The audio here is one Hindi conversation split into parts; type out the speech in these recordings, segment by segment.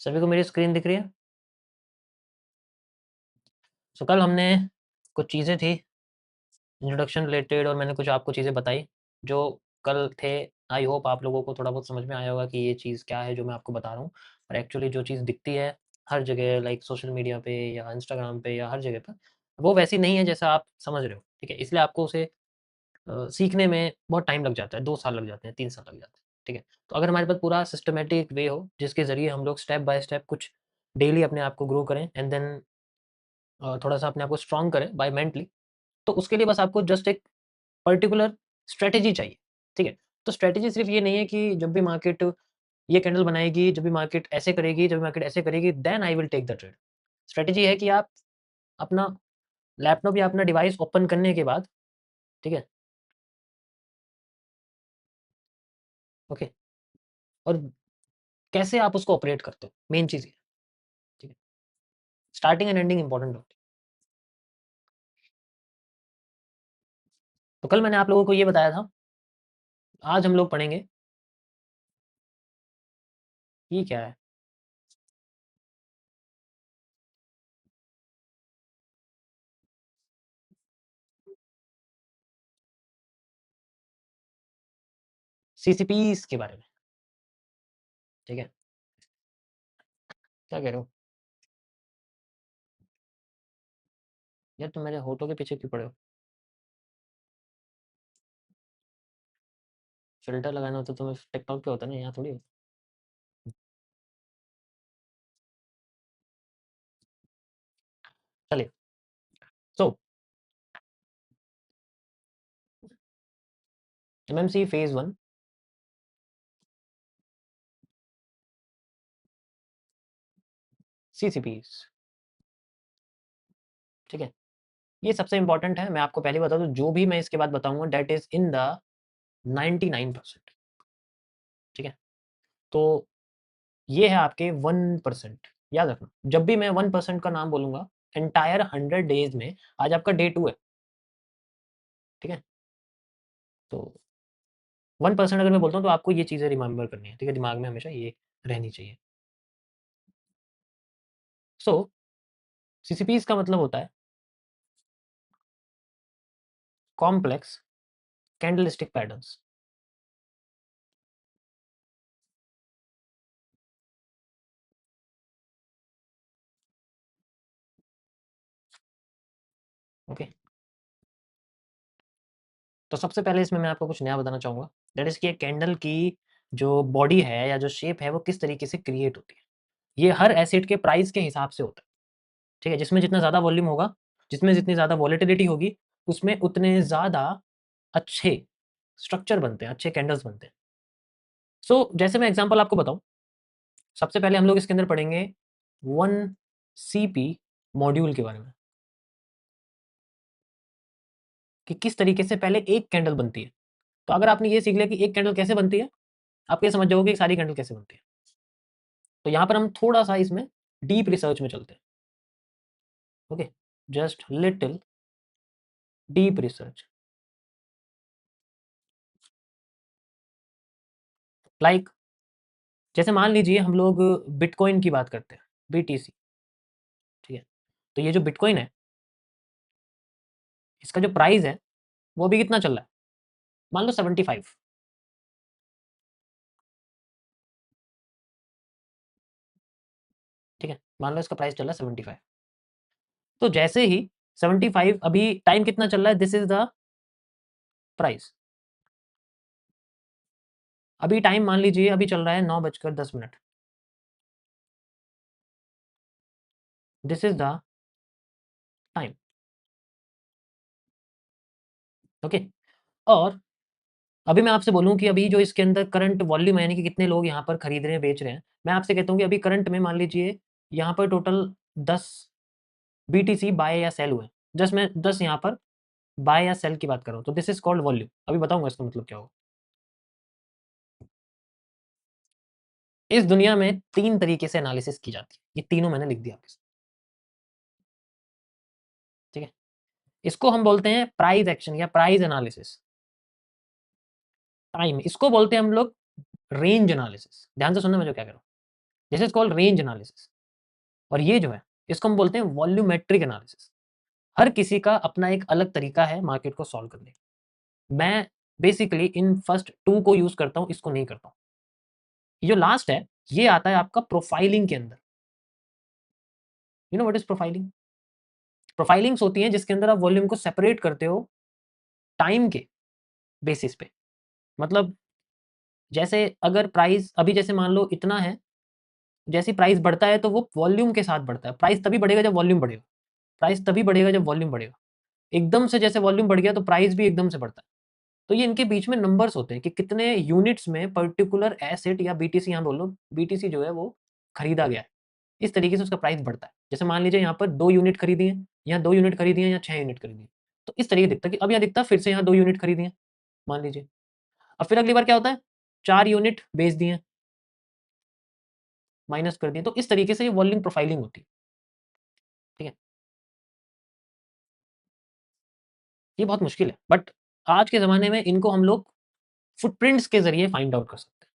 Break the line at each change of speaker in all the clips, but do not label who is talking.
सभी को मेरी स्क्रीन दिख रही है? सो कल हमने कुछ चीज़ें थी इंट्रोडक्शन रिलेटेड और मैंने कुछ आपको चीज़ें बताई, जो कल थे। आई होप आप लोगों को थोड़ा बहुत समझ में आया होगा कि ये चीज़ क्या है जो मैं आपको बता रहा हूँ। और एक्चुअली जो चीज़ दिखती है हर जगह लाइक सोशल मीडिया पे या इंस्टाग्राम पे या हर जगह पर, वो वैसी नहीं है जैसा आप समझ रहे हो, ठीक है? इसलिए आपको उसे सीखने में बहुत टाइम लग जाता है, 2 साल लग जाते हैं, 3 साल लग जाते हैं, ठीक है? तो अगर हमारे पास पूरा सिस्टमैटिक वे हो, जिसके ज़रिए हम लोग स्टेप बाय स्टेप कुछ डेली अपने आप को ग्रो करें एंड देन थोड़ा-सा अपने आप को स्ट्रॉन्ग करें बाय मेंटली, तो उसके लिए बस आपको जस्ट एक पर्टिकुलर स्ट्रैटेजी चाहिए, ठीक है? तो स्ट्रैटेजी सिर्फ़ ये नहीं है कि जब भी मार्केट ये कैंडल बनाएगी, जब भी मार्केट ऐसे करेगी, जब भी मार्केट ऐसे करेगी, then I will take the trade. Strategy है कि आप अपना लैपटॉप या अपना डिवाइस ओपन करने के बाद, ठीक है? ओके? और कैसे आप उसको ऑपरेट करते हो, मेन चीज़ ये है, ठीक है? स्टार्टिंग एंड एंडिंग इम्पोर्टेंट होती है। तो कल मैंने आप लोगों को ये बताया था, आज हम लोग पढ़ेंगे, ये क्या है? सीसीपीज़ के बारे में, ठीक है? क्या कह रहे हो? यार तुम मेरे होठों के पीछे क्यों पड़े हो? फ़िल्टर लगाना होता तो तुम्हें टिकटॉक पे होता ना, यहाँ थोड़ी होता। चलिए, सो एमएमसी फेज़ 1 सीसीपीज़, ठीक है? ये सबसे इम्पोर्टेंट है, मैं आपको पहले बता दूँ, जो भी मैं इसके बाद बताऊँगा दैट इज़ इन द 99%, ठीक है? तो ये है आपके 1%, याद रखना। जब भी मैं 1% का नाम बोलूँगा, एंटायर 100 डेज़ में, आज आपका डे 2 है, ठीक है? तो 1% अगर मैं बोलता हूँ तो आपको ये चीज़ें रिमेंबर करनी है, ठीक है? दिमाग में हमेशा ये रहनी चाहिए। सो सीसीपीज़ का मतलब होता है कॉम्प्लेक्स कैंडलस्टिक पैटर्न्स, ओके? तो सबसे पहले इसमें मैं आपको कुछ नया बताना चाहूँगा, दैट इज़ कि एक कैंडल की जो बॉडी है या जो शेप है, वो किस तरीके से क्रिएट होती है। ये हर एसेट के प्राइस के हिसाब से होता है, ठीक है? जिसमें जितना ज़्यादा वॉल्यूम होगा, जिसमें जितनी ज़्यादा वॉलेटिलिटी होगी, उसमें उतने ज़्यादा अच्छे स्ट्रक्चर बनते हैं, अच्छे कैंडल्स बनते हैं। सो जैसे मैं एग्ज़ाम्पल आपको बताऊँ, सबसे पहले हम लोग इसके अंदर पढ़ेंगे 1 सीपी मॉड्यूल के बारे में, कि किस तरीके से पहले एक कैंडल बनती है। तो अगर आपने ये सीख लिया कि एक कैंडल कैसे बनती है, आप ये समझ जाओगे कि सारी कैंडल कैसे बनती है। तो यहाँ पर हम थोड़ा-सा इसमें डीप रिसर्च में चलते हैं, okay? Just little deep research. Like जैसे मान लीजिए हम लोग बिटकॉइन की बात करते हैं, बीटीसी, ठीक है? तो ये जो बिटकॉइन है, इसका जो प्राइस है, वो अभी कितना चल रहा है? मान लो 75, ठीक है? मान लो इसका प्राइस चल रहा है 75। तो जैसे ही 75 अभी टाइम कितना चल रहा है? This is the price. अभी टाइम मान लीजिए अभी चल रहा है 9 बजकर 10 minute. This is the time, okay? और अभी मैं आपसे बोलूँ कि अभी जो इसके अंदर करंट वॉल्यूम है, यानी कि कितने लोग यहाँ पर खरीद रहे हैं, बेच रहे हैं। मैं आपसे कहता हूँ कि अभी करंट में मान लीजिए यहाँ पर टोटल 10 बीटीसी बाय या सेल हुए। जस्ट मैं 10 यहाँ पर बाय या सेल की बात कर रहा हूँ, तो दिस इज़ कॉल्ड वॉल्यूम। अभी बताऊँगा इसका मतलब क्या होगा। इस दुनिया में 3 तरीके से एनालिसिस की जाती है। ये तीनों मैंने लिख दिया आपके सामने, ठीक है? इसको हम बोलते हैं प्राइस एक्शन या प्राइस एनालिसिस। टाइम इसको बोलते हैं हम लोग रेंज एनालिसिस। ध्यान से सुनना मैं जो क्या कह रहा हूँ। This is called range analysis. और ये जो है इसको हम बोलते हैं वॉल्यूमेट्रिक एनालिसिस। हर किसी का अपना एक अलग तरीका है मार्केट को सॉल्व करने का। मैं बेसिकली इन फर्स्ट टू को यूज करता हूँ, इसको नहीं करता हूँ। ये जो लास्ट है ये आता है आपका प्रोफाइलिंग के अंदर। You know what is profiling? Profilings होती हैं जिसके अंदर आप वॉल्यूम को सेपरेट करते हो टाइम के बेसिस पे। मतलब जैसे अगर प्राइस अभी जैसे मान लो इतना है, जैसे प्राइस बढ़ता है तो वो वॉल्यूम के साथ बढ़ता है। प्राइस तभी बढ़ेगा जब वॉल्यूम बढ़ेगा, प्राइस तभी बढ़ेगा जब वॉल्यूम बढ़ेगा। एकदम से जैसे वॉल्यूम बढ़ गया तो प्राइस भी एकदम से बढ़ता है। तो ये इनके बीच में नंबर्स होते हैं कि कितने यूनिट्स में पर्टिकुलर एसेट या बीटीसी, यहाँ बोल लो बीटीसी जो है वो खरीदा गया है। इस तरीके से उसका प्राइस बढ़ता है। जैसे मान लीजिए यहाँ पर 2 यूनिट खरीदी है, यहाँ 2 यूनिट खरीदी है, या 6 यूनिट खरीदी है। तो इस तरीके दिखता है कि अब यहाँ दिखता है फिर से यहाँ 2 यूनिट खरीदी है मान लीजिए। अब फिर अगली बार क्या होता है, 4 यूनिट बेच दिए, माइनस कर दिए। तो इस तरीके से ये वॉल्यूम प्रोफाइलिंग होती है। ठीक है, ये बहुत मुश्किल है बट आज के ज़माने में इनको हम लोग फुटप्रिंट्स के ज़रिए फाइंड आउट कर सकते हैं।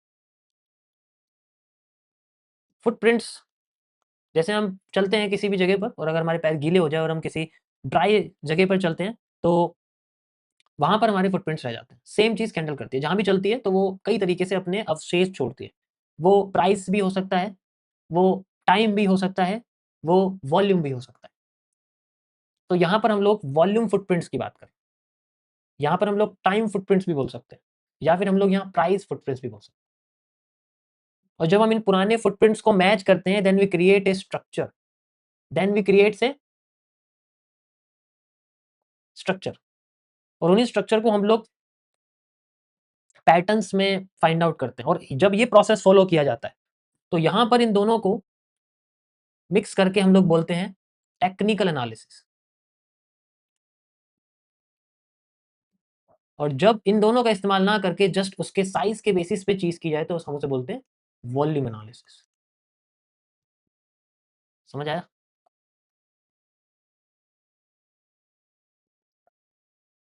फुटप्रिंट्स, जैसे हम चलते हैं किसी भी जगह पर और अगर हमारे पैर गीले हो जाए और हम किसी ड्राई जगह पर चलते हैं तो वहाँ पर हमारे फुटप्रिंट्स रह जाते हैं। सेम चीज़ कैंडल करती है, जहाँ भी चलती है तो वो कई तरीके से अपने अवशेष छोड़ती है। वो प्राइस भी हो सकता है, वो टाइम भी हो सकता है, वो वॉल्यूम भी हो सकता है। तो यहाँ पर हम लोग वॉल्यूम फुटप्रिंट्स की बात करें। यहाँ पर हम लोग टाइम फुटप्रिंट्स भी बोल सकते हैं या फिर हम लोग यहाँ प्राइस फुटप्रिंट्स भी बोल सकते हैं। और जब हम इन पुराने फुटप्रिंट्स को मैच करते हैं then we create a structure, then we creates a structure. और उन्हीं स्ट्रक्चर को हम लोग पैटर्न्स में फाइंड आउट करते हैं। और जब ये प्रोसेस फॉलो किया जाता है तो यहाँ पर इन दोनों को मिक्स करके हम लोग बोलते हैं टेक्निकल एनालिसिस। और जब इन दोनों का इस्तेमाल ना करके जस्ट उसके साइज के बेसिस पे चीज की जाए तो हम उसे बोलते हैं वॉल्यूम एनालिसिस। समझ आया?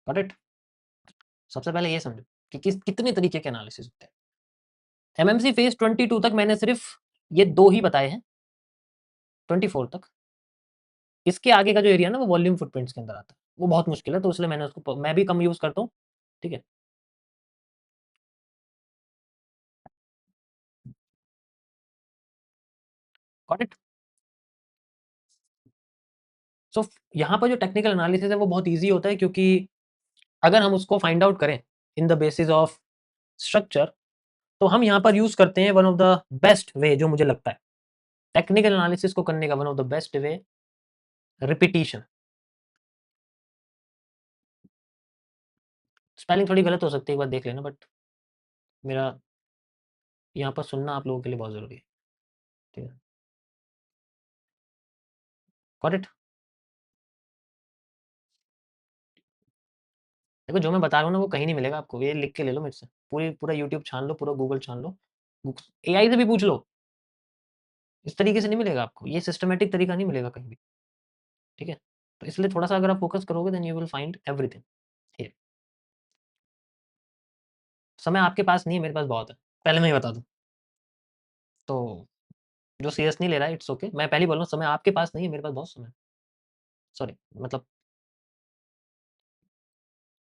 Got it? सबसे पहले ये समझो कि कितने तरीके के एनालिसिस होते हैं। एमएमसी फेज 22 तक मैंने सिर्फ ये दो ही बताए हैं, 24 तक। इसके आगे का जो एरिया ना वो वॉल्यूम फुटप्रिंट्स के अंदर आता है, वो बहुत मुश्किल है तो इसलिए मैंने उसको मैं भी कम यूज करता हूँ। ठीक है, गॉट इट? सो यहाँ पर जो टेक्निकल एनालिसिस है वो बहुत ईजी होता है क्योंकि अगर हम उसको फाइंड आउट करें in the basis of structure तो हम यहाँ पर यूज करते हैं one of the best way जो मुझे लगता है टेक्निकल एनालिसिस को करने का। One of the best way, repetition. Spelling थोड़ी गलत हो सकती है, एक बार देख लेना, बट मेरा यहाँ पर सुनना आप लोगों के लिए बहुत जरूरी है। ठीक है, गॉट इट? देखो जो मैं बता रहा हूँ ना वो कहीं नहीं मिलेगा आपको, ये लिख के ले लो मेरे से। पूरा यूट्यूब छान लो, पूरा गूगल छान लो, एआई से भी पूछ लो, इस तरीके से नहीं मिलेगा आपको। ये सिस्टमेटिक तरीका नहीं मिलेगा कहीं भी। ठीक है, तो इसलिए थोड़ा सा अगर आप फोकस करोगे then you will find everything here. समय आपके पास नहीं है, मेरे पास बहुत है, पहले मैं ही बता दूं। तो जो सीरियस नहीं ले रहा है इट्स ओके, मैं पहले ही बोल रहा हूँ समय आपके पास नहीं है, मेरे पास बहुत समय है। सॉरी, मतलब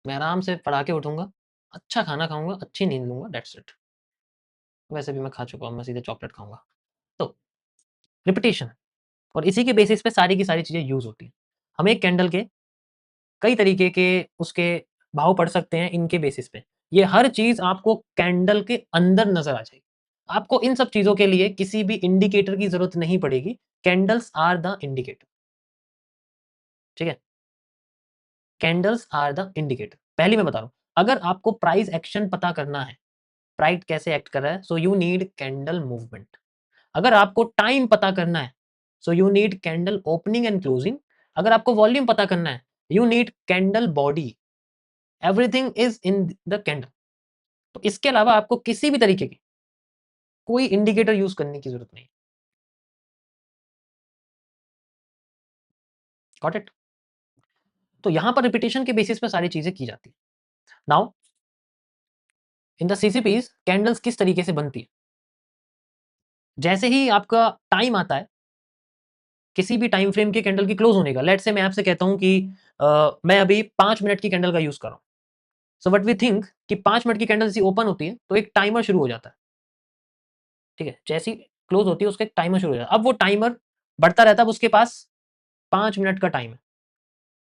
मैं आराम से पढ़ा के उठूंगा, अच्छा खाना खाऊंगा, अच्छी नींद लूंगा, दैट्स इट। वैसे भी मैं खा चुका हूँ, मैं सीधे चॉकलेट खाऊंगा। तो रिपीटेशन, और इसी के बेसिस पे सारी की सारी चीजें यूज होती हैं। हम एक कैंडल के कई तरीके के उसके भाव पढ़ सकते हैं इनके बेसिस पे। ये हर चीज आपको कैंडल के अंदर नजर आ जाएगी। आपको इन सब चीजों के लिए किसी भी इंडिकेटर की जरूरत नहीं पड़ेगी। Candles are the indicator. ठीक है, कैंडल्स आर द इंडिकेटर। पहली मैं बता रहा हूं, अगर आपको प्राइस एक्शन पता करना है, प्राइस कैसे एक्ट कर रहा है, so you need candle movement. अगर आपको टाइम पता करना है so you need candle opening and closing. अगर आपको वॉल्यूम पता करना है you need candle body. Everything is in the candle. तो इसके अलावा आपको किसी भी तरीके की कोई इंडिकेटर यूज करने की जरूरत नहीं। Got it? तो यहां पर रिपीटेशन के बेसिस पे सारी चीजें की जाती है। नाउ इन द सीसीपीज कैंडल्स किस तरीके से बनती है? जैसे ही आपका टाइम आता है किसी भी टाइम फ्रेम के कैंडल की क्लोज होने का, लेट्स से मैं आपसे कहता हूँ कि मैं अभी 5 मिनट की कैंडल का यूज़ कर रहा हूँ। सो व्हाट वी थिंक कि 5 मिनट की कैंडल जैसे ओपन होती है, तो एक टाइमर शुरू हो जाता है, ठीक है? जैसे ही क्लोज होती है, उसका एक टाइमर शुरू हो जाता है। अब वो टाइमर बढ़ता रहता है, अब उसके पास 5 मिनट का टाइम है।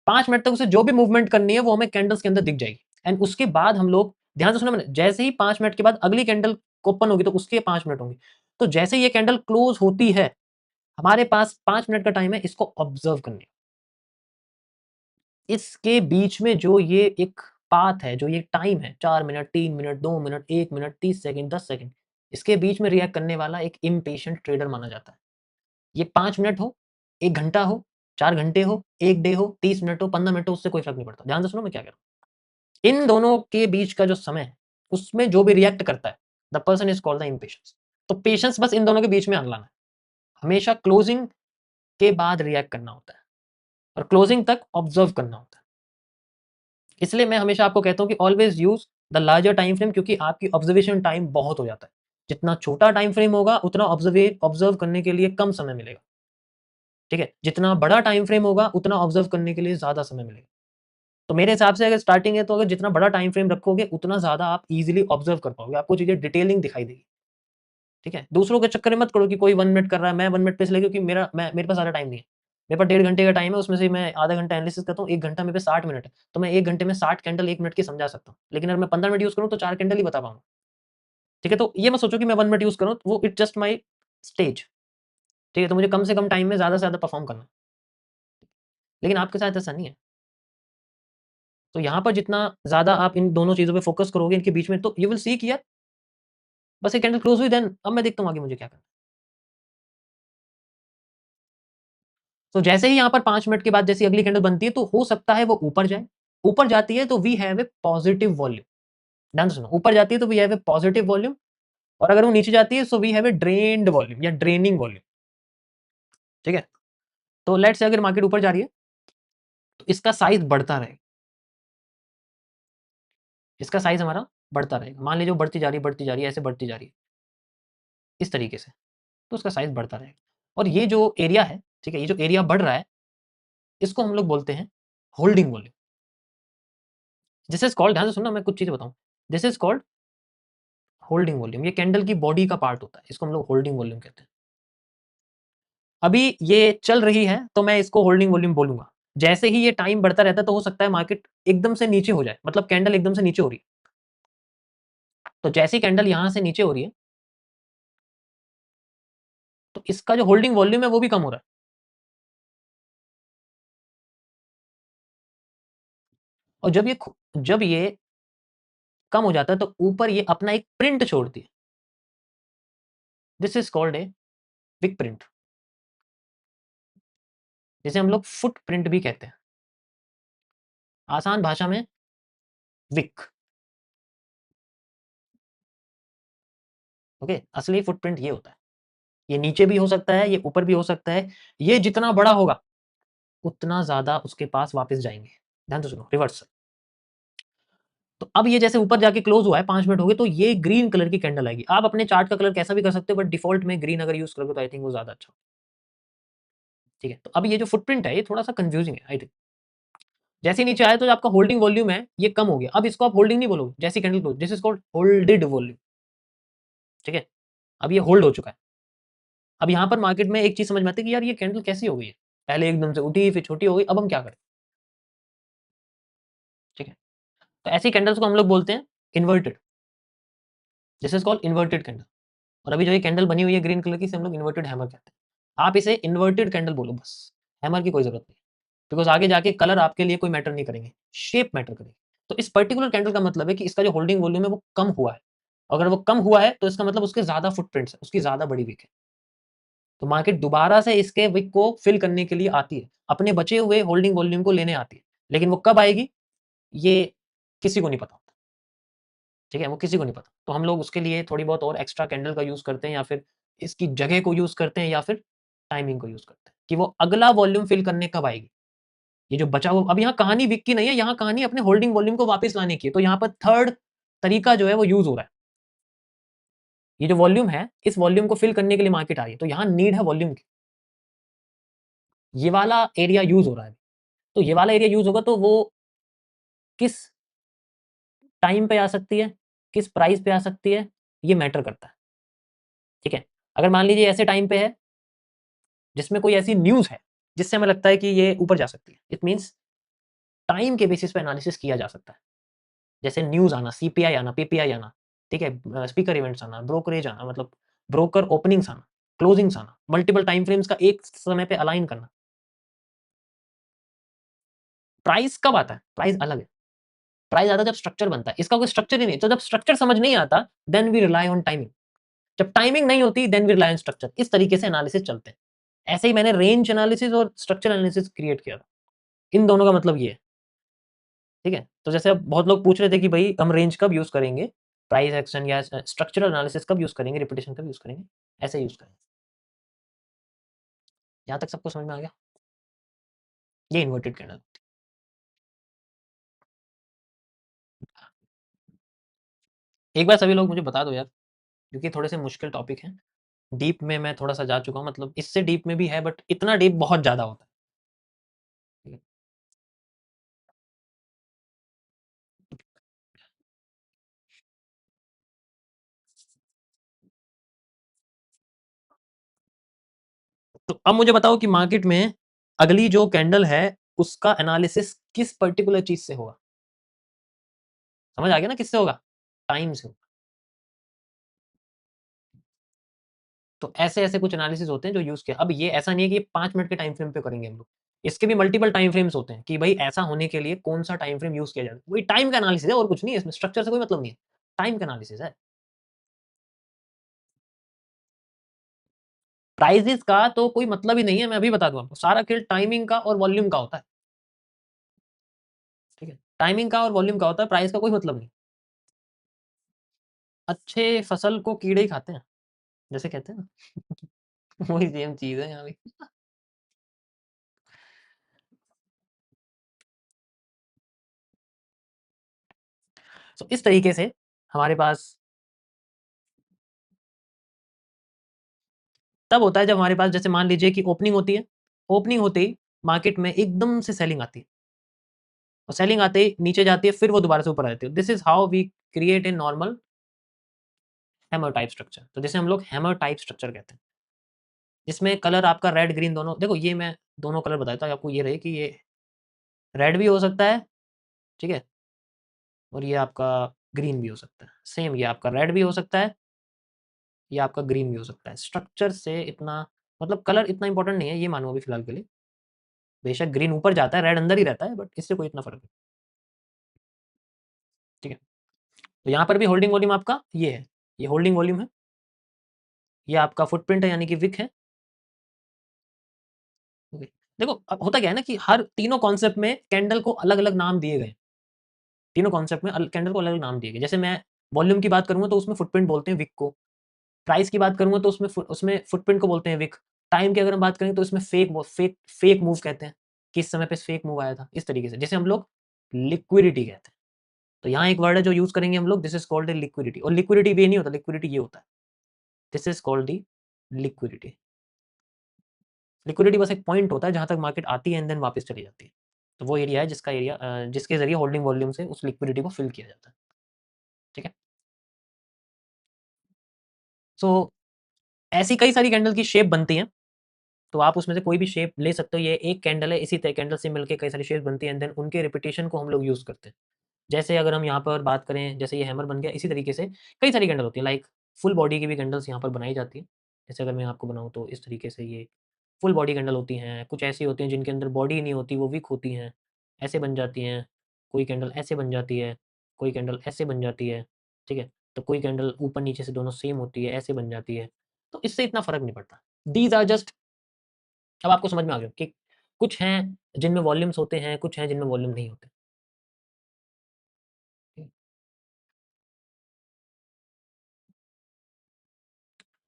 5 मिनट तक उसे जो भी मूवमेंट करनी है, वो हमें कैंडल्स के अंदर दिख जाएगी एंड उसके बाद हम लोग ध्यान से सुना मैंने, जैसे ही 5 मिनट के बाद अगली कैंडल ओपन होगी, तो उसके 5 मिनट होंगे। तो जैसे ही ये कैंडल क्लोज होती है, हमारे पास 5 मिनट का टाइम है इसको ऑब्जर्व करने का। इसके बीच में जो ये एक पाथ है, जो ये टाइम है 4 minute, 3 minute, 2 minute, 1 minute, 30 second, 10 second, इसके बीच में रिएक्ट करने वाला एक इम्पेशेंट ट्रेडर माना जाता है। ये 5 मिनट हो, 1 घंटा हो, 4 घंटे हो, 1 डे हो, 30 मिनट हो, 15 मिनट हो, उससे कोई फ़र्क नहीं पड़ता। ध्यान से सुनो मैं क्या कह रहा हूँ। इन दोनों के बीच का जो समय है, उसमें जो भी रिएक्ट करता है, the person is called the impatience. तो पेशेंस बस इन दोनों के बीच में आना लाना है। हमेशा क्लोजिंग के बाद रिएक्ट करना होता है और क्लोजिंग तक ऑब्जर्व करना होता है। इसलिए मैं हमेशा आपको कहता हूँ कि always use the larger time frame, क्योंकि आपकी ऑब्जर्वेशन टाइम बहुत हो जाता है। जितना छोटा टाइम फ्रेम होगा, उतना ऑब्जर्व करने के लिए कम समय मिलेगा, ठीक है? जितना बड़ा टाइम फ्रेम होगा, उतना ऑब्जर्व करने के लिए ज़्यादा समय मिलेगा। तो मेरे हिसाब से अगर स्टार्टिंग है, तो अगर जितना बड़ा टाइम फ्रेम रखोगे, उतना ज़्यादा आप ईज़िली ऑब्जर्व कर पाओगे, आपको चीज़ें डिटेलिंग दिखाई देगी, ठीक है? दूसरों के चक्कर में मत पड़ो कि कोई 1 मिनट कर रहा है, मैं 1 मिनट पे इसलिए क्योंकि मेरे पास ज़्यादा टाइम नहीं है। मेरे पास 1.5 घंटे का टाइम है, उसमें से मैं आधा घंटा एनालिसिस करता हूँ, 1 घंटा मेरे पे 60 मिनट है, तो मैं 1 घंटे में 60 कैंडल 1 मिनट की समझा सकता हूँ। लेकिन अगर मैं 15 मिनट यूज़ करूँ, तो 4 कैंडल ही बता पाऊँगा, ठीक है? तो ये मत सोचो कि मैं 1 मिनट यूज़ कर रहा हूँ, वो इट्स जस्ट माय स्टेज, ठीक है? तो मुझे कम से कम टाइम में ज़्यादा से ज़्यादा परफ़ॉर्म करना है। लेकिन आपके साथ ऐसा नहीं है। तो यहाँ पर जितना ज़्यादा आप इन दोनों चीज़ों पे फ़ोकस करोगे, इनके बीच में, तो यू विल सी कि यार बस ये कैंडल क्लोज़ हुई, देन अब मैं देखता हूँ आगे मुझे क्या करना है। तो जैसे ही यहाँ पर 5 मिनट के बाद जैसे अगली कैंडल बनती है, तो हो सकता है वो ऊपर जाए। ऊपर जाती है तो we have a positive volume. ध्यान से सुनो, ऊपर जाती है तो we have a positive volume, और अगर वो नीचे जाती है, so we have a drained volume या ड्रेनिंग वॉल्यूम, ठीक है? तो लेट्स से अगर मार्केट ऊपर जा रही है, तो इसका साइज़ बढ़ता रहेगा। इसका साइज़ हमारा बढ़ता रहेगा। मान लीजिए वो बढ़ती जा रही है, ऐसे बढ़ती जा रही है, इस तरीके से, तो उसका साइज़ बढ़ता रहेगा। और ये जो एरिया है, ठीक है? ये जो एरिया बढ़ रहा है, इसको हम लोग बोलते हैं holding volume. This is called, ध्यान से सुनना, मैं कुछ चीज़ें बताऊँ। This is called holding volume. ये कैंडल की बॉडी का पार्ट होता है, इसको हम लोग होल्डिंग वॉल्यूम कहते हैं। अभी ये चल रही है, तो मैं इसको होल्डिंग वॉल्यूम बोलूँगा। जैसे ही ये टाइम बढ़ता रहता है, तो हो सकता है मार्केट एकदम से नीचे हो जाए, मतलब कैंडल एकदम से नीचे हो रही है। तो जैसे ही कैंडल यहाँ से नीचे हो रही है, तो इसका जो होल्डिंग वॉल्यूम है, वो भी कम हो रहा है। और जब ये कम हो जाता है, तो ऊपर ये अपना एक प्रिंट छोड़ती है। This is called a wick print, जिसे हम लोग फुट प्रिंट भी कहते हैं। आसान भाषा में विक, ओके? असली फुटप्रिंट ये होता है। ये नीचे भी हो सकता है, ये ऊपर भी हो सकता है। ये जितना बड़ा होगा, उतना ज़्यादा उसके पास वापस जाएँगे। ध्यान से सुनो, रिवर्स। तो अब ये जैसे ऊपर जाके क्लोज़ हुआ है, 5 मिनट हो गए, तो ये ग्रीन कलर की कैंडल आएगी। आप अपने चार्ट का कलर कैसा भी कर सकते हो, बट डिफ़ॉल्ट में ग्रीन अगर यूज़ करोगे, तो आई थिंक वो ज़्यादा अच्छा, ठीक है? तो अब ये जो फुटप्रिंट है, ये थोड़ा-सा कन्फ्यूज़िंग है, आई थिंक। जैसे ही नीचे आया, तो जो आपका होल्डिंग वॉल्यूम है, ये कम हो गया। अब इसको आप होल्डिंग नहीं बोलोगे, जैसे ही candle close, this is called holded volume, ठीक है? अब ये होल्ड हो चुका है। अब यहाँ पर मार्केट में एक चीज़ समझ में आती है कि यार ये कैंडल कैसी हो गई है? पहले एकदम से उठी, फिर छोटी हो गई, अब हम क्या करें? ठीक है? तो ऐसी कैंडल्स को हम लोग बोलते हैं inverted. This is called inverted candle. और अभी जो ये कैंडल बनी हुई है ग्रीन कलर की, इसे हम लोग इन्वर्टेड हैमर कहते हैं। आप इसे इन्वर्टेड कैंडल बोलो बस, हैमर की कोई ज़रूरत नहीं। बिकॉज़ आगे जाके कलर आपके लिए कोई मैटर नहीं करेंगे, शेप मैटर करेगी। तो इस पर्टिकुलर कैंडल का मतलब है कि इसका जो होल्डिंग वॉल्यूम है, वो कम हुआ है। अगर वो कम हुआ है, तो इसका मतलब उसके ज़्यादा फुटप्रिंट्स है, उसकी ज़्यादा बड़ी विक है। तो मार्केट दोबारा से इसके विक को फिल करने के लिए आती है, अपने बचे हुए होल्डिंग वॉल्यूम को लेने आती है। लेकिन वो कब आएगी, ये किसी को नहीं पता होता, ठीक है? वो किसी को नहीं पता। तो हम लोग उसके लिए थोड़ी बहुत और एक्स्ट्रा कैंडल का यूज़ करते हैं, या फिर इसकी जगह को यूज़ करते हैं, या फिर टाइमिंग को यूज़ करते हैं, कि वो अगला वॉल्यूम फिल करने कब आएगी। ये जो बचा हुआ, अब यहाँ कहानी विक की नहीं है, यहाँ कहानी अपने होल्डिंग वॉल्यूम को वापस लाने की है। तो यहाँ पर थर्ड तरीका जो है वो यूज़ हो रहा है। ये जो वॉल्यूम है, इस वॉल्यूम को फिल करने के लिए मार्केट आ रही है, तो यहाँ नीड है वॉल्यूम की। ये वाला एरिया यूज हो रहा है, तो ये वाला एरिया यूज होगा तो वो किस टाइम पे आ सकती है, किस प्राइस पे आ सकती है, ये मैटर करता है। ठीक है, अगर मान लीजिए ऐसे टाइम पे है जिसमें कोई ऐसी न्यूज है जिससे हमें लगता है कि ये ऊपर जा सकती है, इट मीन्स टाइम के बेसिस पे एनालिसिस किया जा सकता है। जैसे न्यूज आना, सीपीआई आना, पीपीआई आना, ठीक है, स्पीकर इवेंट्स आना, ब्रोकरेज आना, मतलब ब्रोकर ओपनिंग्स आना, क्लोजिंग्स आना, मल्टीपल टाइम फ्रेम्स का एक समय पे अलाइन करना। प्राइस कब आता है? प्राइस अलग है। प्राइस आता है जब स्ट्रक्चर बनता है, इसका कोई स्ट्रक्चर ही नहीं, तो जब स्ट्रक्चर समझ नहीं आता then we rely on timing. जब टाइमिंग नहीं होती then we rely on structure. इस तरीके से एनालिसिस चलते हैं। ऐसे ही मैंने रेंज एनालिसिस और स्ट्रक्चर एनालिसिस क्रिएट किया था। इन दोनों का मतलब ये है। ठीक है, तो जैसे अब बहुत लोग पूछ रहे थे कि भाई हम रेंज कब यूज करेंगे, प्राइस एक्शन या स्ट्रक्चरल एनालिसिस कब यूज करेंगे, रिपीटेशन कब यूज करेंगे, ऐसे यूज करेंगे। यहाँ तक सबको समझ में आ गया? ये इन्वर्टेड कैंडल। एक बार सभी लोग मुझे बता दो यार, क्योंकि थोड़े से मुश्किल टॉपिक हैं। डीप में मैं थोड़ा सा जा चुका हूँ, मतलब इससे डीप में भी है बट इतना डीप बहुत ज्यादा होता है। ठीक है? तो अब मुझे बताओ कि मार्केट में अगली जो कैंडल है उसका एनालिसिस किस पर्टिकुलर चीज से होगा? समझ आ गया ना किससे होगा? टाइम से होगा। तो ऐसे-ऐसे कुछ एनालिसिस होते हैं जो यूज़ किया। अब ये ऐसा नहीं है कि ये 5 मिनट के टाइम फ्रेम पे करेंगे हम लोग। इसके भी मल्टीपल टाइम फ्रेम्स होते हैं कि भई ऐसा होने के लिए कौन-सा टाइम फ्रेम यूज़ किया जाए। वही टाइम का एनालिसिस है और कुछ नहीं है इसमें, स्ट्रक्चर से कोई मतलब नहीं है। टाइम का एनालिसिस है। प्राइसेज़ का तो कोई मतलब ही नहीं है, मैं अभी बता दूँ आपको। सारा खेल टाइमिंग का और वॉल्यूम का होता है। ठीक है? टाइमिंग का और वॉल्यूम का होता है, प्राइस का कोई मतलब नहीं। अच्छे फसल को कीड़े ही खाते हैं, जैसे कहते हैं ना। वही सेम चीज़ है यहाँ भी। सो इस तरीके से हमारे पास तब होता है जब हमारे पास जैसे मान लीजिए कि ओपनिंग होती है। ओपनिंग होते ही मार्केट में एकदम से सेलिंग आती है और सेलिंग आते ही नीचे जाती है, फिर वो दोबारा से ऊपर आ जाती है। This is how we create a normal hammer type structure. तो जिसे हम लोग हैमर टाइप स्ट्रक्चर कहते हैं। जिसमें कलर आपका रेड, ग्रीन दोनों देखो ये मैं दोनों कलर बताया ताकि आपको ये रहे कि ये रेड भी हो सकता है, ठीक है? और ये आपका ग्रीन भी हो सकता है। सेम ये आपका रेड भी हो सकता है, ये आपका ग्रीन भी हो सकता है। स्ट्रक्चर से इतना मतलब कलर इतना इम्पोर्टेंट नहीं है, ये मानो अभी फिलहाल के लिए। बेशक ग्रीन ऊपर जाता है, रेड अंदर ही रहता है, बट इससे कोई इतना फ़र्क नहीं, ठीक है? तो यहाँ पर भी होल्डिंग वॉल्यूम आपका ये है, ये होल्डिंग वॉल्यूम है, ये आपका फुटप्रिंट है यानी कि विक है। ओके। देखो अब होता क्या है ना कि हर तीनों कॉन्सेप्ट में कैंडल को अलग-अलग नाम दिए गए। तीनों कॉन्सेप्ट में कैंडल को अलग-अलग नाम दिए गए। जैसे मैं वॉल्यूम की बात करूँगा तो उसमें फुटप्रिंट बोलते हैं विक को। प्राइस की बात करूँगा तो उसमें फुटप्रिंट को बोलते हैं विक। टाइम की अगर हम बात करें तो इसमें फेक मूव कहते हैं, कि इस समय पे फेक मूव आया था, इस तरीके से। जिसे हम लोग लिक्विडिटी कहते हैं। तो यहाँ एक वर्ड है जो यूज़ करेंगे हम लोग, this is called A liquidity. और लिक्विडिटी भी ये नहीं होता, लिक्विडिटी ये होता है। This is called the liquidity. Liquidity बस एक पॉइंट होता है जहाँ तक मार्केट आती है एंड देन वापस चली जाती है। तो वो एरिया है जिसके ज़रिए होल्डिंग वॉल्यूम से उस लिक्विडिटी को फिल किया जाता है। ठीक है? सो ऐसी कई सारी कैंडल की शेप बनती हैं, तो आप उसमें से कोई भी शेप ले सकते हो। ये एक कैंडल है, इसी तरह कैंडल से मिलके कई सारी शेप्स बनती हैं एंड देन उनके रिपिटेशन को हम लोग यूज़ करते हैं। जैसे अगर हम यहाँ पर बात करें, जैसे ये हैमर बन गया, इसी तरीके से कई सारी कैंडल होती है, लाइक फुल बॉडी की भी कैंडल्स यहाँ पर बनाई जाती हैं। जैसे अगर मैं आपको बनाऊँ तो इस तरीके से ये फुल बॉडी कैंडल होती हैं, कुछ ऐसी होती हैं जिनके अंदर बॉडी नहीं होती, वो वीक होती हैं, ऐसे बन जाती हैं। कोई कैंडल ऐसे बन जाती है, कोई कैंडल ऐसे बन जाती है, ठीक है? तो कोई कैंडल ऊपर-नीचे से दोनों सेम होती है, ऐसे बन जाती है। तो इससे इतना फ़र्क नहीं पड़ता। दीज़ आर जस्ट अब आपको समझ में आ गया कि कुछ हैं जिनमें वॉल्यूम्स होते हैं, कुछ हैं जिनमें वॉल्यूम नहीं होते। ठीक है?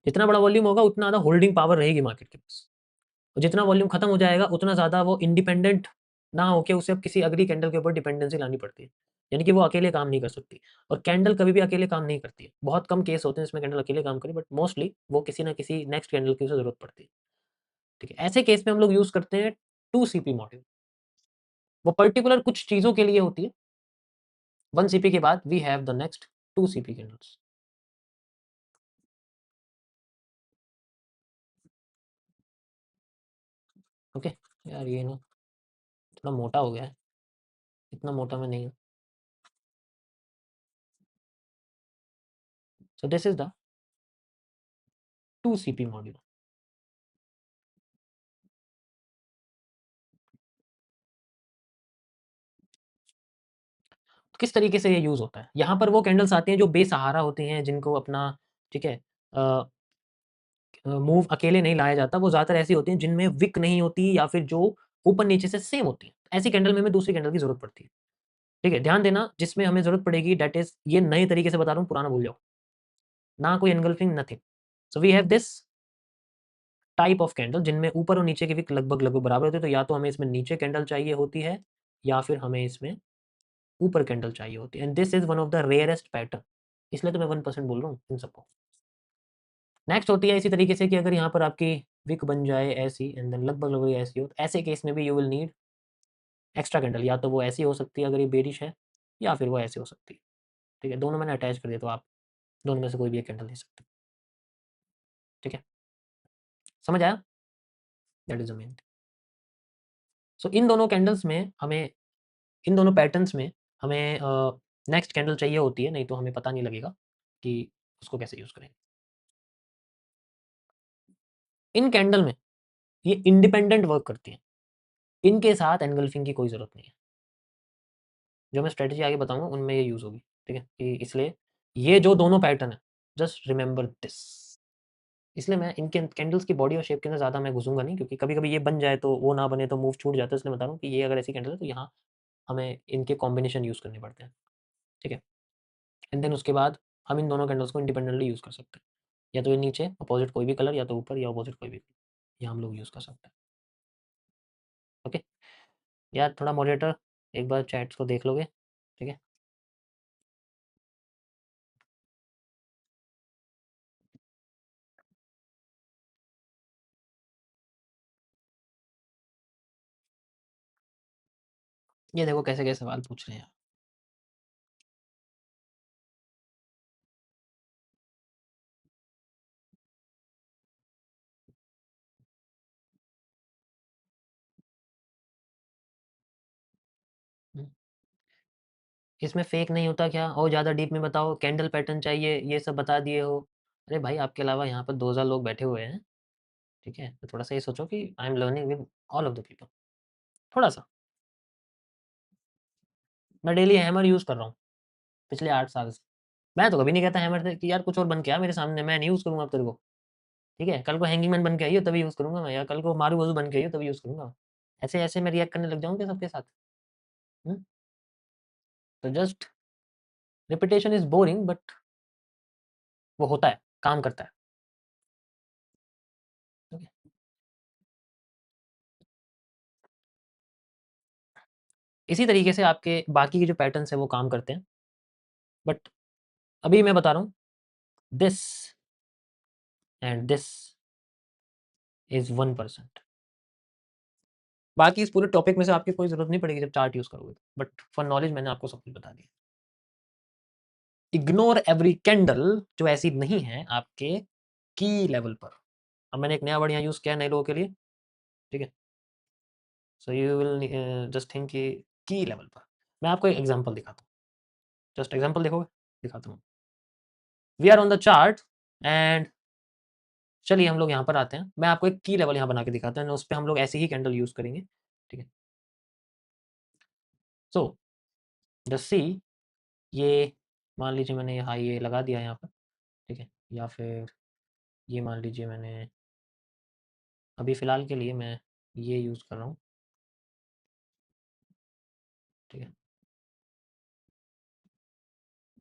जितना बड़ा वॉल्यूम होगा उतना ज़्यादा होल्डिंग पावर रहेगी मार्केट के पास। और जितना वॉल्यूम खत्म हो जाएगा उतना ज़्यादा वो इंडिपेंडेंट ना होके उसे अब किसी अगली कैंडल के ऊपर डिपेंडेंसी लानी पड़ती है। यानी कि वो अकेले काम नहीं कर सकती और कैंडल कभी भी अकेले काम नहीं करती है। बहुत कम केस होते हैं जिसमें कैंडल अकेले काम करे बट मोस्टली वो किसी न किसी नेक्स्ट कैंडल की उसे ज़रूरत पड़ती है। ठीक है? ऐसे केस में हम लोग यूज़ करते हैं 2 सीपी मॉड्यूल। वो पर्टिकुलर कुछ चीज़ों के लिए होती है। 1 सीपी के बाद we have the next 2 CP candles. Okay? यार ये ना थोड़ा मोटा हो गया है। इतना मोटा मैं नहीं हूँ। So this is the 2 CP module. किस तरीके से ये यूज़ होता है? यहाँ पर वो कैंडल्स आती हैं जो बेसहारा होती हैं जिनको अपना ठीक है अ मूव अकेले नहीं लाया जाता, वो ज़्यादातर ऐसी होती हैं जिनमें विक नहीं होती या फिर जो ऊपर-नीचे से सेम होती हैं। ऐसी कैंडल में हमें दूसरी कैंडल की ज़रूरत पड़ती है। ठीक है? ध्यान देना जिसमें हमें ज़रूरत पड़ेगी दैट इज़ ये नए तरीके से बता रहा हूँ, पुराना भूल जाओ। ना कोई engulfing nothing. So we have this type of candle जिनमें ऊपर और नीचे की विक लगभग-लगभग बराबर होती है, तो या तो हमें इसमें नीचे कैंडल चाहिए होती है या फिर हमें इसमें ऊपर कैंडल चाहिए होती है and this is one of the rarest pattern. इसलिए तो मैं 1% बोल रहा हूँ इन सबको। नेक्स्ट होती है इसी तरीके से कि अगर यहाँ पर आपकी विक बन जाए ऐसी एंड देन लगभग-लगभग ऐसी हो, तो ऐसे केस में भी you will need extra candle या तो वो ऐसी हो सकती है अगर ये बेरिश है या फिर वो ऐसी हो सकती है। ठीक है? दोनों मैंने अटैच कर दिया तो आप दोनों में से कोई भी एक कैंडल ले सकते हो। ठीक है? समझ आया? That is the main thing. So इन दोनों कैंडल्स में हमें इन दोनों पैटर्न्स में हमें नेक्स्ट कैंडल चाहिए होती है, नहीं तो हमें पता नहीं लगेगा कि उसको कैसे यूज़ करेंगे। इन कैंडल में ये इंडिपेंडेंट वर्क करती हैं। इनके साथ एनगल्फिंग की कोई ज़रूरत नहीं है। जो मैं स्ट्रैटेजी आगे बताऊँगा उनमें ये यूज़ होगी। ठीक है? कि इसलिए ये जो दोनों पैटर्न है, जस्ट रिमेंबर दिस। इसलिए मैं इनके कैंडल्स की बॉडी और शेप के अंदर ज़्यादा मैं घुसूँगा नहीं क्योंकि कभी-कभी ये बन जाए तो वो ना बने तो मूव छूट जाता है इसलिए बता रहा हूँ कि ये अगर ऐसी कैंडल है तो यहाँ हमें इनके कॉम्बिनेशन यूज़ करने पड़ते हैं। ठीक है? एंड देन उसके बाद हम इन दोनों कैंडल्स को इंडिपेंडेंटली यूज़ कर सकते हैं। या तो ये नीचे अपोज़िट कोई भी कलर या तो ऊपर या अपोज़िट कोई भी कलर। ये हम लोग यूज़ कर सकते हैं। ओके? यार थोड़ा मॉडरेटर एक बार चैट्स को देख लोगे? ठीक है? ये देखो कैसे-कैसे सवाल पूछ रहे हैं। हुँ। इसमें फेक नहीं होता क्या? और ज़्यादा डीप में बताओ, कैंडल पैटर्न चाहिए, ये सब बता दिए हो। अरे भाई आपके अलावा यहाँ पर 2000 लोग बैठे हुए हैं, ठीक है? तो थोड़ा-सा ये सोचो कि I am learning with all of the people, थोड़ा-सा। मैं डेली हैमर यूज़ कर रहा हूँ, पिछले 8 साल से। मैं तो कभी नहीं कहता हैमर से कि यार कुछ और बन के आ मेरे सामने, मैं नहीं यूज़ करूँगा अब तेरे को, ठीक है? कल को हैंगिंग मैन बन के आइयो तभी यूज़ करूँगा मैं या कल को मारू-वरू बन के आइयो तभी यूज़ करूँगा। ऐसे-ऐसे मैं रिएक्ट करने लग जाऊँ क्या सबके साथ? हुँ? तो just repetition is boring but वो होता है, काम करता है। ओके? इसी तरीके से आपके बाकी के जो पैटर्न्स हैं वो काम करते हैं। बट अभी मैं बता रहा हूँ दिस एंड दिस इज़ 1%। बाकी इस पूरे टॉपिक में से आपकी कोई ज़रूरत नहीं पड़ेगी जब चार्ट यूज़ करोगे तो। बट फॉर नॉलेज मैंने आपको सब कुछ बता दिया। इग्नोर एवरी कैंडल जो ऐसी नहीं है आपके की लेवल पर। अब मैंने एक नया वर्ड यहाँ यूज़ किया है नए लोगों के लिए, ठीक है? So you will just think कि की लेवल पर। मैं आपको एक एग्ज़ाम्पल दिखाता हूँ। जस्ट एग्ज़ाम्पल देखोगे? दिखाता हूँ। We are on the chart and चलिए हम लोग यहाँ पर आते हैं। मैं आपको एक की लेवल यहाँ बना के दिखाता हूँ, उसपे हम लोग ऐसे ही कैंडल यूज़ करेंगे, ठीक है? सो द सी ये मान लीजिए मैंने यहाँ ये लगा दिया यहाँ पर, ठीक है? या फिर ये मान लीजिए मैंने अभी फ़िलहाल के लिए मैं ये यूज़ कर रहा हूँ, ठीक है?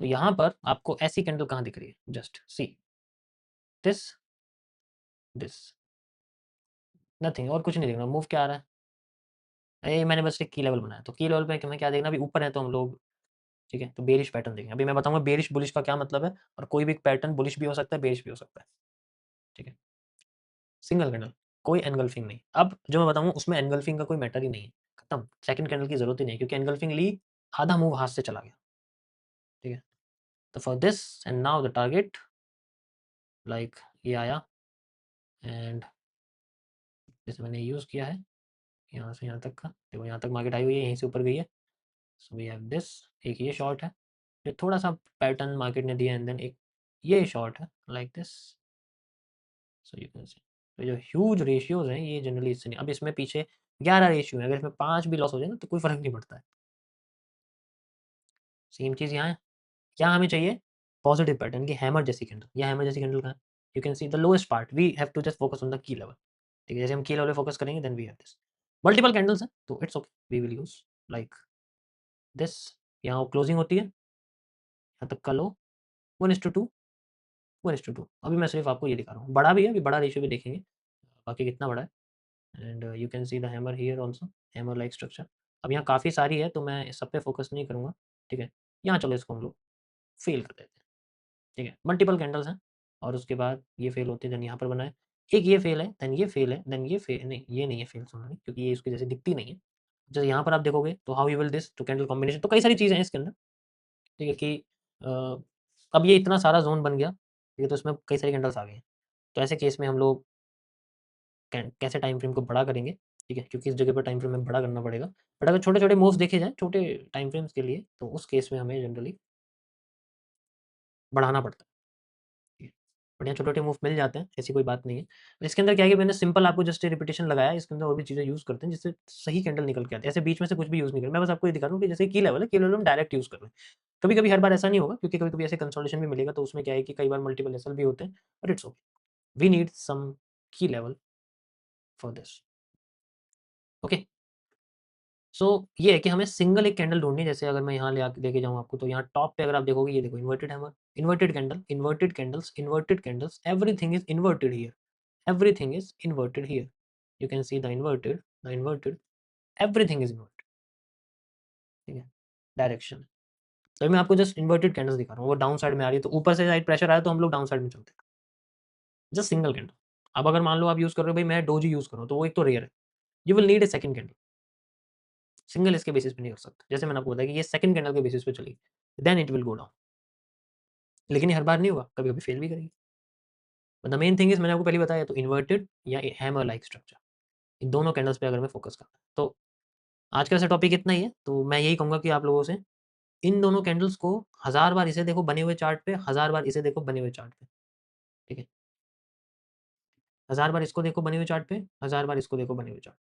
तो यहाँ पर आपको ऐसी कैंडल कहाँ दिख रही है? Just see this, this, nothing और कुछ नहीं दिख रहा, मूव क्या आ रहा है? ये मैंने बस एक की लेवल बनाया, तो की लेवल पे हमें क्या देखना अभी ऊपर है तो हम लोग ठीक है? तो बेयरिश पैटर्न देखें। अभी मैं बताऊँगा बेयरिश बुलिश का क्या मतलब है, और कोई भी पैटर्न बुलिश भी हो सकता है, बेयरिश भी हो सकता है। ठीक है? सिंगल कैंडल, कोई एनगल्फिंग नहीं। अब जो मैं बताऊँगा उसमें एनगल्फिंग का कोई मैटर ही नहीं है, खत्म। सेकंड कैंडल की ज़रूरत ही नहीं है, क्योंकि एनगल्फिंग ली, आधा मूव हाथ से चला गया। ठीक है? तो for this and now the target, like ये आया एंड जैसे मैंने यूज़ किया है, यहाँ से यहाँ तक का, देखो यहाँ तक मार्केट आई हुई है, यहीं से ऊपर गई है। सो वी हैव दिस, एक ये शॉर्ट है, फिर थोड़ा-सा पैटर्न मार्केट ने दिया एंड देन एक ये शॉर्ट है like this. So you can सी, तो जो ह्यूज रेशियोज़ हैं ये जनरली इससे नहीं, अब इसमें पीछे 11 रेशियो है, अगर इसमें 5 भी लॉस हो जाए ना तो कोई फ़र्क नहीं पड़ता है। सेम चीज़ यहाँ है, क्या हमें चाहिए? पॉजिटिव पैटर्न की हैमर जैसी कैंडल, या हैमर जैसी कैंडल कहाँ है? You can see the lowest part, we have to just focus on the key level. ठीक है? जैसे हम की लेवल पे फोकस करेंगे then we have this. Multiple candles हैं तो it's okay, we will use like this. यहाँ क्लोजिंग होती है, यहाँ तक का लो 1:2, 1:2। अभी मैं सिर्फ आपको ये दिखा रहा हूँ, बड़ा भी है, अभी बड़ा रेशियो भी देखेंगे, बाकी कितना बड़ा है। And you can see the hammer here also, hammer like structure. अब यहाँ काफ़ी सारी है तो मैं सब पे फोकस नहीं करूँगा। ठीक है? यहाँ चलो इसको हम लोग फेल कर देते हैं। ठीक है? मल्टीपल कैंडल्स हैं और उसके बाद ये फेल होती है, देन यहाँ पर बना है। एक ये फेल है, देन ये फेल है, देन ये फेल नहीं, ये नहीं है फेल, सॉरी, क्योंकि ये इसके जैसे दिखती नहीं है। जैसे यहाँ पर आप देखोगे तो how you will this two candle combination, तो कई सारी चीज़ें हैं इसके अंदर। ठीक है कि अ, अब ये इतना सारा ज़ोन बन गया, ठीक है? तो इसमें कई सारी कैंडल्स आ गई हैं। तो ऐसे केस में हम लोग कैसे टाइम फ्रेम को बड़ा करेंगे, ठीक है? क्योंकि इस जगह पर टाइम फ्रेम हमें बड़ा करना पड़ेगा। बट अगर छोटे-छोटे मूव्स देखे जाएँ, छोटे टाइम फ्रेम्स के लिए, तो उस केस में हमें जनरली बढ़ाना पड़ता है। ठीक है। बट यहाँ छोटे-छोटे मूव मिल जाते हैं, ऐसी कोई बात नहीं है। इसके अंदर क्या है कि मैंने सिंपल आपको जस्ट रिपिटेशन लगाया है, इसके अंदर और भी चीज़ें यूज़ करते हैं, जिससे सही कैंडल निकल के आती है। ऐसे बीच में से कुछ भी यूज़ नहीं करें। मैं बस आपको ये दिखा रहा हूँ कि जैसे की लेवल है, की लेवल हम डायरेक्ट यूज़ कर रहे हैं। कभी-कभी हर बार ऐसा नहीं होगा, क्योंकि कभी-कभी ऐसे कंसोलिडेशन भी मिलेगा, तो उसमें क्या है कि कई बार मल्टीपल एसएल भी होते हैं, but it's okay. We need some key level for this. Okay? So ये है कि हमें सिंगल एक कैंडल ढूँढनी है। जैसे अगर मैं यहाँ ले आके लेके जाऊँ आपको, तो यहाँ टॉप पे अगर आप देखोगे, ये देखो inverted hammer, inverted candle, inverted candles, everything is inverted here, everything is inverted here. You can see the inverted, everything is inverted. ठीक है? डायरेक्शन। तो मैं आपको जस्ट इन्वर्टेड कैंडल्स दिखा रहा हूँ, वो डाउन साइड में आ रही है, तो ऊपर से साइड प्रेशर आया तो हम लोग डाउन साइड में चलते हैं। Just single candle. अब अगर मान लो आप यूज़ कर रहे हो, भई मैं डोजी यूज़ कर रहा हूँ, तो वो एक तो रेयर है। You will need a second candle. Single इसके बेसिस पे नहीं कर सकते। जैसे मैंने आपको बताया कि ये सेकंड कैंडल के बेसिस पे चलेगी, then it will go down. लेकिन ये हर बार नहीं होगा, कभी-कभी फेल भी करेगी। द मेन थिंग इज़, मैंने आपको पहले ही बताया, तो इन्वर्टेड या हैमर लाइक स्ट्रक्चर, इन दोनों कैंडल्स पे अगर हमें फोकस करना है। तो आज का ऐसा टॉपिक इतना ही है, तो मैं यही कहूँगा कि आप लोगों से, इन दोनों कैंडल्स को 1000 बार इसे देखो बने हुए चार्ट पे, 1000 बार इसे देखो बने हुए चार्ट पे, ठीक है? 1000 बार इसको देखो बने हुए चार्ट पे, 1000 बार इसको देखो बने हुए चार्ट,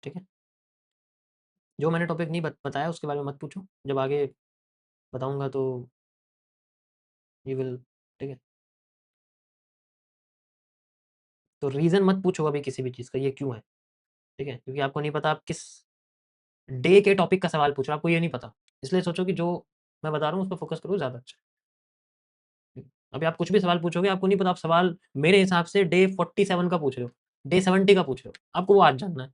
ठीक है? जो मैंने टॉपिक नहीं बताया उसके बारे में मत पूछो, जब आगे बताऊँगा तो यू विल, ठीक है? तो रीज़न मत पूछो अभी किसी भी चीज़ का, ये क्यों है, ठीक है? क्योंकि आपको नहीं पता आप किस डे के टॉपिक का सवाल पूछ रहे हो, आपको ये नहीं पता। इसलिए सोचो कि जो मैं बता रहा हूँ उस पे फ़ोकस करो, ज़्यादा अच्छा है। अभी आप कुछ भी सवाल पूछोगे, आपको नहीं पता, आप सवाल मेरे हिसाब से डे 47 का पूछ रहे हो, डे 70 का पूछ रहे हो, आपको वो आज जानना है।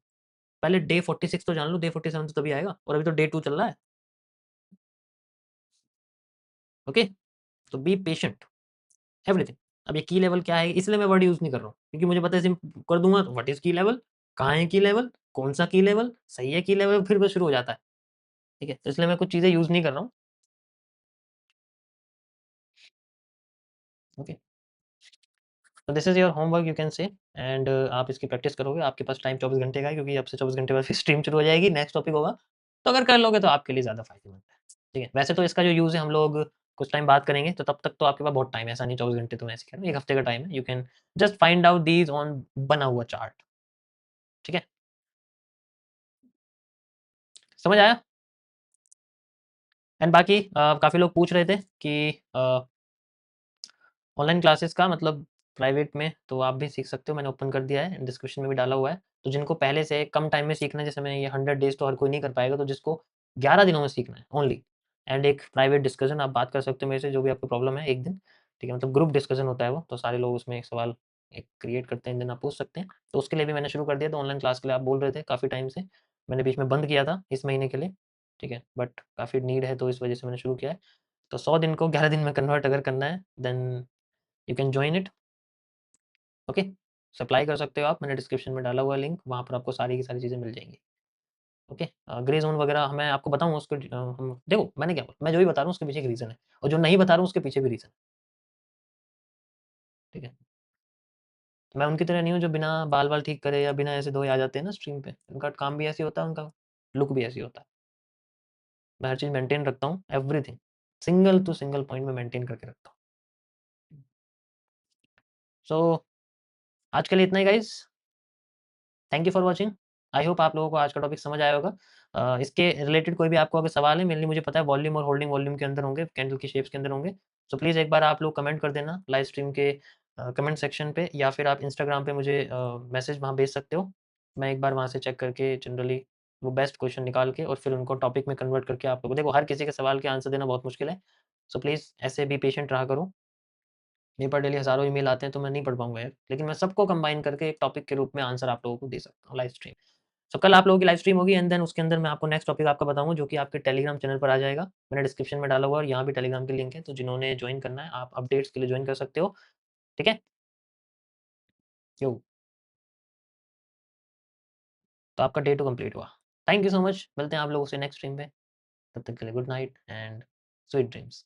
पहले डे 46 तो जान लो, डे 47 तो तभी आएगा, और अभी तो डे 2 चल रहा है। ओके? तो बी पेशेंट, एवरीथिंग। अब ये की लेवल क्या है, इसलिए मैं वर्ड यूज़ नहीं कर रहा हूँ, क्योंकि मुझे पता है सिर्फ कर दूँगा तो व्हाट इज़ की लेवल? कहाँ है की लेवल? कौन-सा की लेवल? सही है की लेवल? फिर बस शुरू हो जाता है। ठीक है? तो इसलिए मैं कुछ चीज़ें यूज़ नहीं कर रहा हूँ। ओके? तो this is your homework you can say, and आप इसकी प्रैक्टिस करोगे, आपके पास टाइम 24 घंटे का है, क्योंकि अब से 24 घंटे बाद फिर स्ट्रीम शुरू हो जाएगी, नेक्स्ट टॉपिक होगा। तो अगर कर लोगे तो आपके लिए ज़्यादा फ़ायदेमंद है। ठीक है? वैसे तो इसका जो यूज़ है हम लोग कुछ टाइम बात करेंगे, तो तब तक तो आपके पास बहुत टाइम है, ऐसा नहीं 24 घंटे तो मैं ऐसे कह रहा हूँ, 1 हफ्ते का टाइम है। You can just find out these on बना हुआ चार्ट। ठीक है? समझ आया? एंड बाकी काफ़ी लोग पूछ रहे थे कि ऑनलाइन क्लासेस का मतलब प्राइवेट में तो आप भी सीख सकते हो, मैंने ओपन कर दिया है, डिस्क्रिप्शन में भी डाला हुआ है। तो जिनको पहले से कम टाइम में सीखना है, जैसे मैं ये 100 डेज़ तो हर कोई नहीं कर पाएगा, तो जिसको 11 दिनों में सीखना है ओनली, एंड एक प्राइवेट डिस्कशन आप बात कर सकते हो मेरे से, जो भी आपको प्रॉब्लम है, एक दिन, ठीक है? मतलब ग्रुप डिस्कशन होता है वो, तो सारे लोग उसमें एक सवाल एक क्रिएट करते हैं, देन आप पूछ सकते हैं। तो उसके लिए भी मैंने शुरू कर दिया, तो ऑनलाइन क्लास के लिए आप बोल रहे थे काफ़ी टाइम से, मैंने बीच में बंद किया था इस महीने के लिए, ठीक है? बट काफ़ी नीड है तो इस वजह से मैंने शुरू किया है। तो 100 दिन को 11 दिन में कन्वर्ट अगर करना है then you can join it, okay? Supply कर सकते हो आप, मैंने डिस्क्रिप्शन में डाला हुआ है लिंक, वहाँ पर आपको सारी की सारी चीज़ें मिल जाएँगी, ओके? ग्रे ज़ोन वगैरह मैं आपको बताऊँ उसको हम देखो मैंने क्या बोला, मैं जो भी बता रहा हूँ उसके पीछे एक रीज़न है और जो नहीं बता रहा हूँ उसके पीछे भी रीज़न है, ठीक है? मैं उनकी तरह नहीं हूँ जो बिना बाल-वाल ठीक करे या बिना ऐसे धोए आ जाते हैं ना स्ट्रीम पे, उनका काम भी ऐसे ही होता है, उनका लुक भी ऐसे ही होता है। मैं हर चीज़ मेंटेन रखता हूँ, everything, single to single point में मेंटेन करके रखता हूँ। सो आज के लिए इतना ही guys, thank you for watching. I hope आप लोगों को आज का टॉपिक समझ आया होगा। इसके रिलेटेड कोई भी आपको अगर सवाल है, मेनली मुझे पता है वॉल्यूम और होल्डिंग वॉल्यूम के अंदर होंगे, कैंडल की शेप्स के अंदर होंगे। सो प्लीज़ एक बार आप लोग कमेंट कर देना लाइव स्ट्रीम के कमेंट सेक्शन पे या फिर आप इंस्टाग्राम पे मुझे मैसेज वहाँ भेज सकते हो। मैं एक बार वहाँ से चेक करके जनरली वो बेस्ट क्वेश्चन निकाल के और फिर उनको टॉपिक में कन्वर्ट करके आप लोगों को देखो हर किसी के सवाल के आंसर देना बहुत मुश्किल है। सो प्लीज़ ऐसे भी पेशेंट रहा करो। मेरे पास डेली हज़ारों ईमेल आते हैं तो मैं नहीं पढ़ पाऊँगा यार। लेकिन मैं सबको कंबाइन करके एक टॉपिक के रूप में आंसर आप लोगों को दे सकता हूँ लाइव स्ट्रीम। सो कल आप लोगों की लाइव स्ट्रीम होगी एंड देन उसके अंदर मैं आपको नेक्स्ट टॉपिक आपका बताऊँगा जो कि आपके टेलीग्राम चैनल पर आ जाएगा। मैंने डिस्क्रिप्शन में डाला हुआ है और यहाँ भी टेलीग्राम की लिंक है, तो जिन्होंने जॉइन करना है आप अपडेट्स के लिए जॉइन कर सकते हो। ठीक है? यो तो आपका डे 2 कंप्लीट हुआ। Thank you so much. मिलते हैं आप लोगों से नेक्स्ट स्ट्रीम पे। तब तक के लिए good night and sweet dreams.